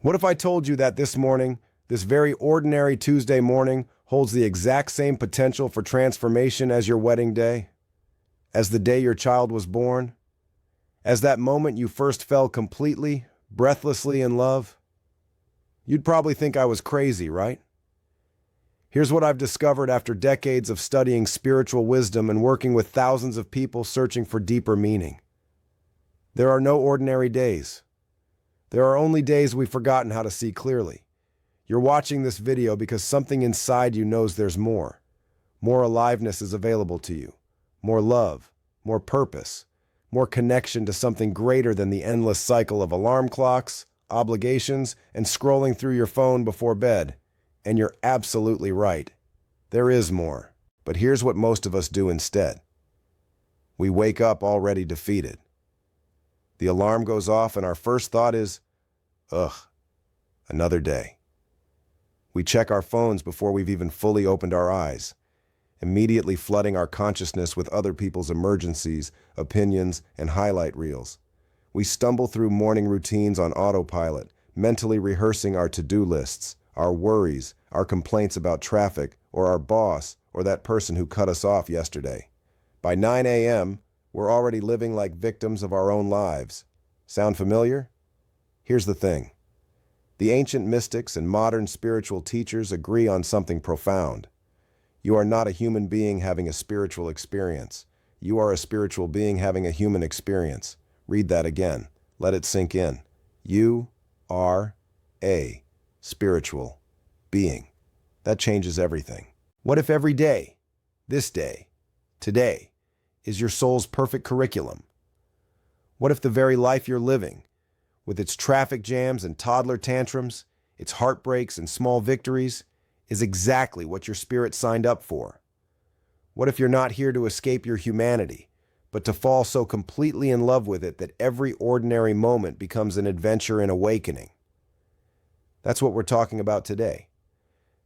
What if I told you that this morning, this very ordinary Tuesday morning, holds the exact same potential for transformation as your wedding day? As the day your child was born? As that moment you first fell completely, breathlessly in love? You'd probably think I was crazy, right? Here's what I've discovered after decades of studying spiritual wisdom and working with thousands of people searching for deeper meaning. There are no ordinary days. There are only days we've forgotten how to see clearly. You're watching this video because something inside you knows there's more. More aliveness is available to you. More love, more purpose, more connection to something greater than the endless cycle of alarm clocks, obligations, and scrolling through your phone before bed. And you're absolutely right. There is more. But here's what most of us do instead. We wake up already defeated. The alarm goes off and our first thought is, ugh, another day. We check our phones before we've even fully opened our eyes, immediately flooding our consciousness with other people's emergencies, opinions, and highlight reels. We stumble through morning routines on autopilot, mentally rehearsing our to-do lists, our worries, our complaints about traffic, or our boss, or that person who cut us off yesterday. By 9 a.m., we're already living like victims of our own lives. Sound familiar? Here's the thing. The ancient mystics and modern spiritual teachers agree on something profound. You are not a human being having a spiritual experience. You are a spiritual being having a human experience. Read that again. Let it sink in. You are a spiritual being. That changes everything. What if every day, this day, today, is your soul's perfect curriculum? What if the very life you're living, with its traffic jams and toddler tantrums, its heartbreaks and small victories, is exactly what your spirit signed up for? What if you're not here to escape your humanity, but to fall so completely in love with it that every ordinary moment becomes an adventure in awakening? That's what we're talking about today.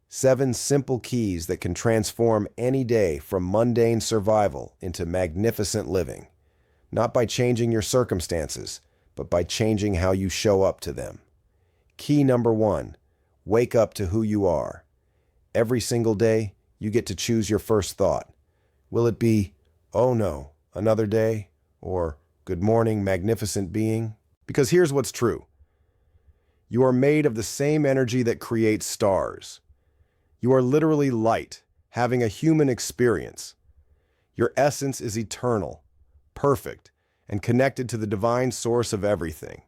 7 simple keys that can transform any day from mundane survival into magnificent living, not by changing your circumstances, but by changing how you show up to them. Key number 1, wake up to who you are. Every single day, you get to choose your first thought. Will it be, oh no, another day? Or, good morning, magnificent being? Because here's what's true. You are made of the same energy that creates stars. You are literally light, having a human experience. Your essence is eternal, perfect, and connected to the divine source of everything.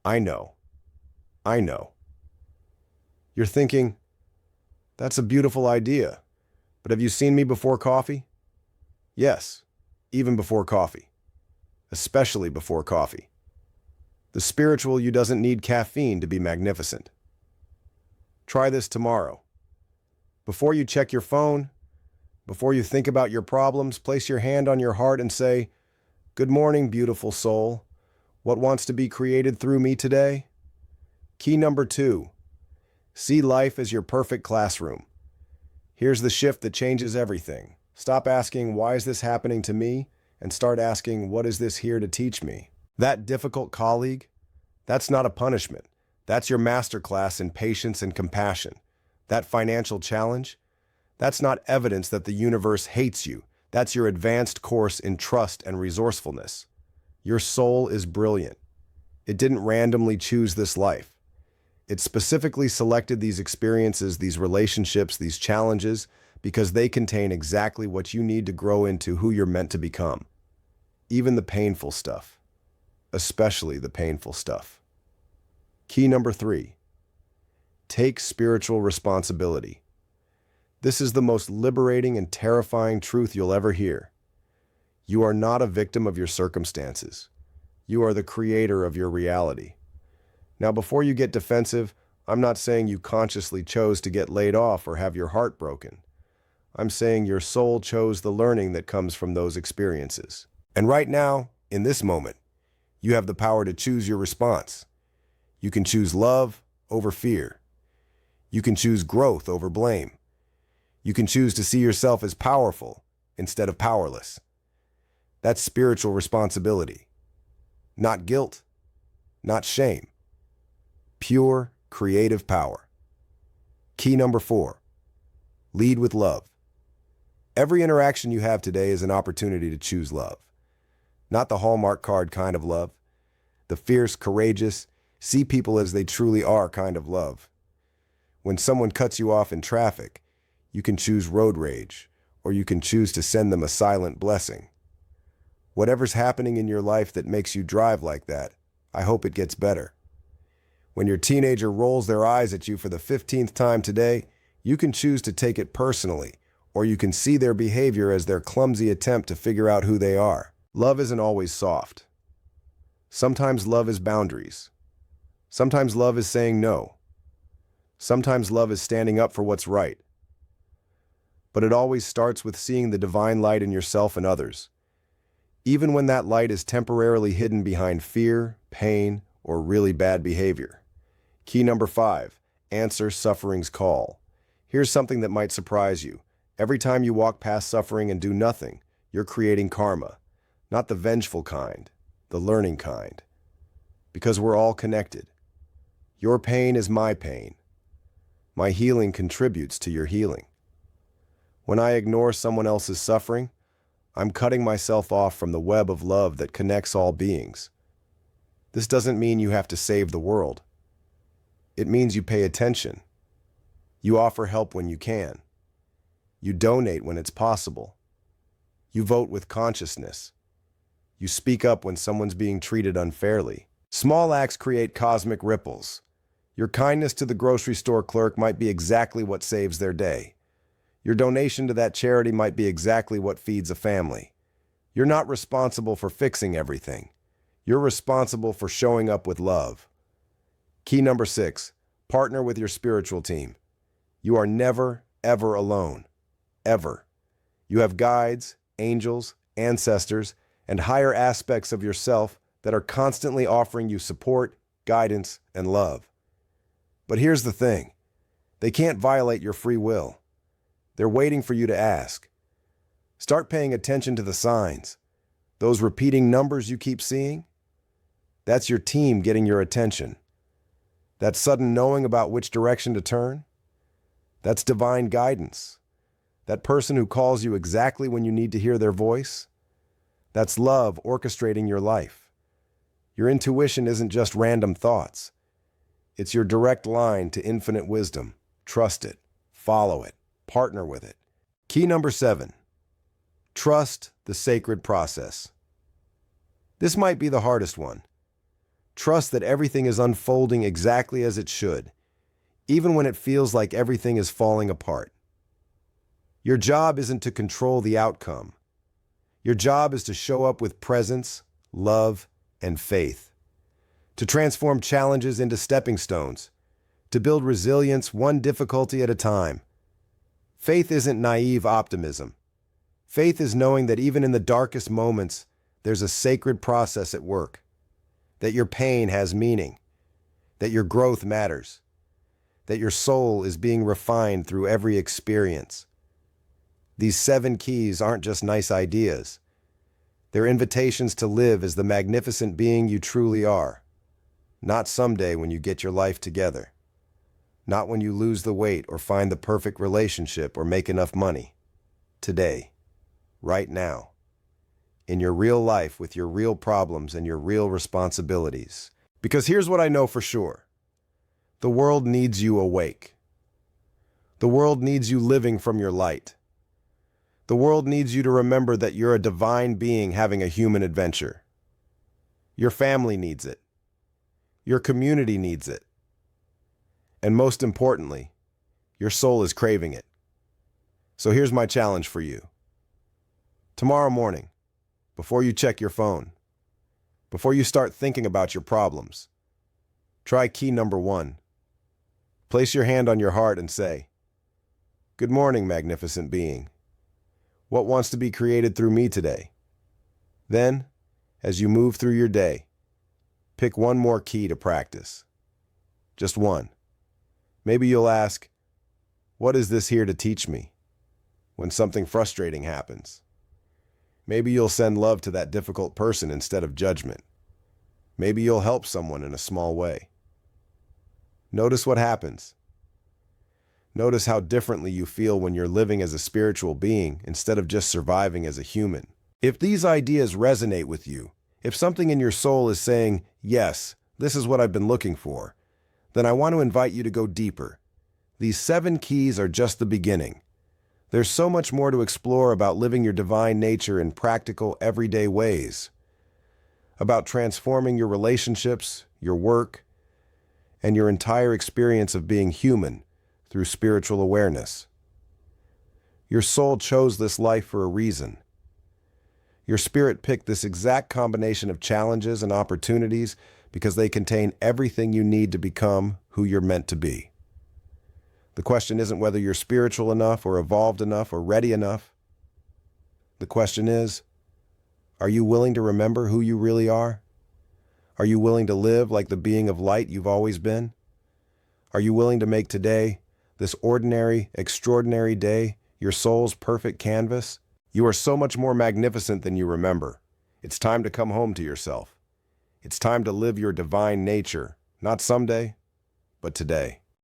I know. You're thinking, that's a beautiful idea, but have you seen me before coffee? Yes, even before coffee. Especially before coffee. The spiritual you doesn't need caffeine to be magnificent. Try this tomorrow. Before you check your phone, before you think about your problems, place your hand on your heart and say, good morning, beautiful soul. What wants to be created through me today? Key number 2, see life as your perfect classroom. Here's the shift that changes everything. Stop asking, why is this happening to me? And start asking, what is this here to teach me? That difficult colleague, that's not a punishment. That's your masterclass in patience and compassion. That financial challenge, that's not evidence that the universe hates you. That's your advanced course in trust and resourcefulness. Your soul is brilliant. It didn't randomly choose this life. It specifically selected these experiences, these relationships, these challenges, because they contain exactly what you need to grow into who you're meant to become. Even the painful stuff. Especially the painful stuff. Key number 3, take spiritual responsibility. This is the most liberating and terrifying truth you'll ever hear. You are not a victim of your circumstances. You are the creator of your reality. Now, before you get defensive, I'm not saying you consciously chose to get laid off or have your heart broken. I'm saying your soul chose the learning that comes from those experiences. And right now, in this moment, you have the power to choose your response. You can choose love over fear. You can choose growth over blame. You can choose to see yourself as powerful instead of powerless. That's spiritual responsibility. Not guilt, not shame. Pure, creative power. Key number 4, lead with love. Every interaction you have today is an opportunity to choose love. Not the Hallmark card kind of love, the fierce, courageous, see people as they truly are kind of love. When someone cuts you off in traffic, you can choose road rage, or you can choose to send them a silent blessing. Whatever's happening in your life that makes you drive like that, I hope it gets better. When your teenager rolls their eyes at you for the 15th time today, you can choose to take it personally, or you can see their behavior as their clumsy attempt to figure out who they are. Love isn't always soft. Sometimes love is boundaries. Sometimes love is saying no. Sometimes love is standing up for what's right. But it always starts with seeing the divine light in yourself and others, even when that light is temporarily hidden behind fear, pain, or really bad behavior. Key number 5, answer suffering's call. Here's something that might surprise you. Every time you walk past suffering and do nothing, you're creating karma, not the vengeful kind, the learning kind. Because we're all connected. Your pain is my pain. My healing contributes to your healing. When I ignore someone else's suffering, I'm cutting myself off from the web of love that connects all beings. This doesn't mean you have to save the world. It means you pay attention. You offer help when you can. You donate when it's possible. You vote with consciousness. You speak up when someone's being treated unfairly. Small acts create cosmic ripples. Your kindness to the grocery store clerk might be exactly what saves their day. Your donation to that charity might be exactly what feeds a family. You're not responsible for fixing everything. You're responsible for showing up with love. Key number 6, partner with your spiritual team. You are never, ever alone. Ever. You have guides, angels, ancestors, and higher aspects of yourself that are constantly offering you support, guidance, and love. But here's the thing. They can't violate your free will. They're waiting for you to ask. Start paying attention to the signs. Those repeating numbers you keep seeing? That's your team getting your attention. That sudden knowing about which direction to turn? That's divine guidance. That person who calls you exactly when you need to hear their voice? That's love orchestrating your life. Your intuition isn't just random thoughts. It's your direct line to infinite wisdom. Trust it. Follow it. Partner with it. Key number 7, trust the sacred process. This might be the hardest one. Trust that everything is unfolding exactly as it should, even when it feels like everything is falling apart. Your job isn't to control the outcome. Your job is to show up with presence, love, and faith. To transform challenges into stepping stones. To build resilience one difficulty at a time. Faith isn't naive optimism. Faith is knowing that even in the darkest moments, there's a sacred process at work. That your pain has meaning. That your growth matters. That your soul is being refined through every experience. These 7 keys aren't just nice ideas. They're invitations to live as the magnificent being you truly are. Not someday when you get your life together. Not when you lose the weight or find the perfect relationship or make enough money. Today. Right now. In your real life with your real problems and your real responsibilities. Because here's what I know for sure. The world needs you awake. The world needs you living from your light. The world needs you to remember that you're a divine being having a human adventure. Your family needs it. Your community needs it. And most importantly, your soul is craving it. So here's my challenge for you. Tomorrow morning, before you check your phone, before you start thinking about your problems, try key number 1. Place your hand on your heart and say, "Good morning, magnificent being. What wants to be created through me today?" Then, as you move through your day, pick one more key to practice. Just one. Maybe you'll ask, "What is this here to teach me?" when something frustrating happens. Maybe you'll send love to that difficult person instead of judgment. Maybe you'll help someone in a small way. Notice what happens. Notice how differently you feel when you're living as a spiritual being instead of just surviving as a human. If these ideas resonate with you, if something in your soul is saying, yes, this is what I've been looking for, then I want to invite you to go deeper. These 7 keys are just the beginning. There's so much more to explore about living your divine nature in practical, everyday ways, about transforming your relationships, your work, and your entire experience of being human through spiritual awareness. Your soul chose this life for a reason. Your spirit picked this exact combination of challenges and opportunities because they contain everything you need to become who you're meant to be. The question isn't whether you're spiritual enough or evolved enough or ready enough. The question is, are you willing to remember who you really are? Are you willing to live like the being of light you've always been? Are you willing to make today, this ordinary, extraordinary day, your soul's perfect canvas? You are so much more magnificent than you remember. It's time to come home to yourself. It's time to live your divine nature, not someday, but today.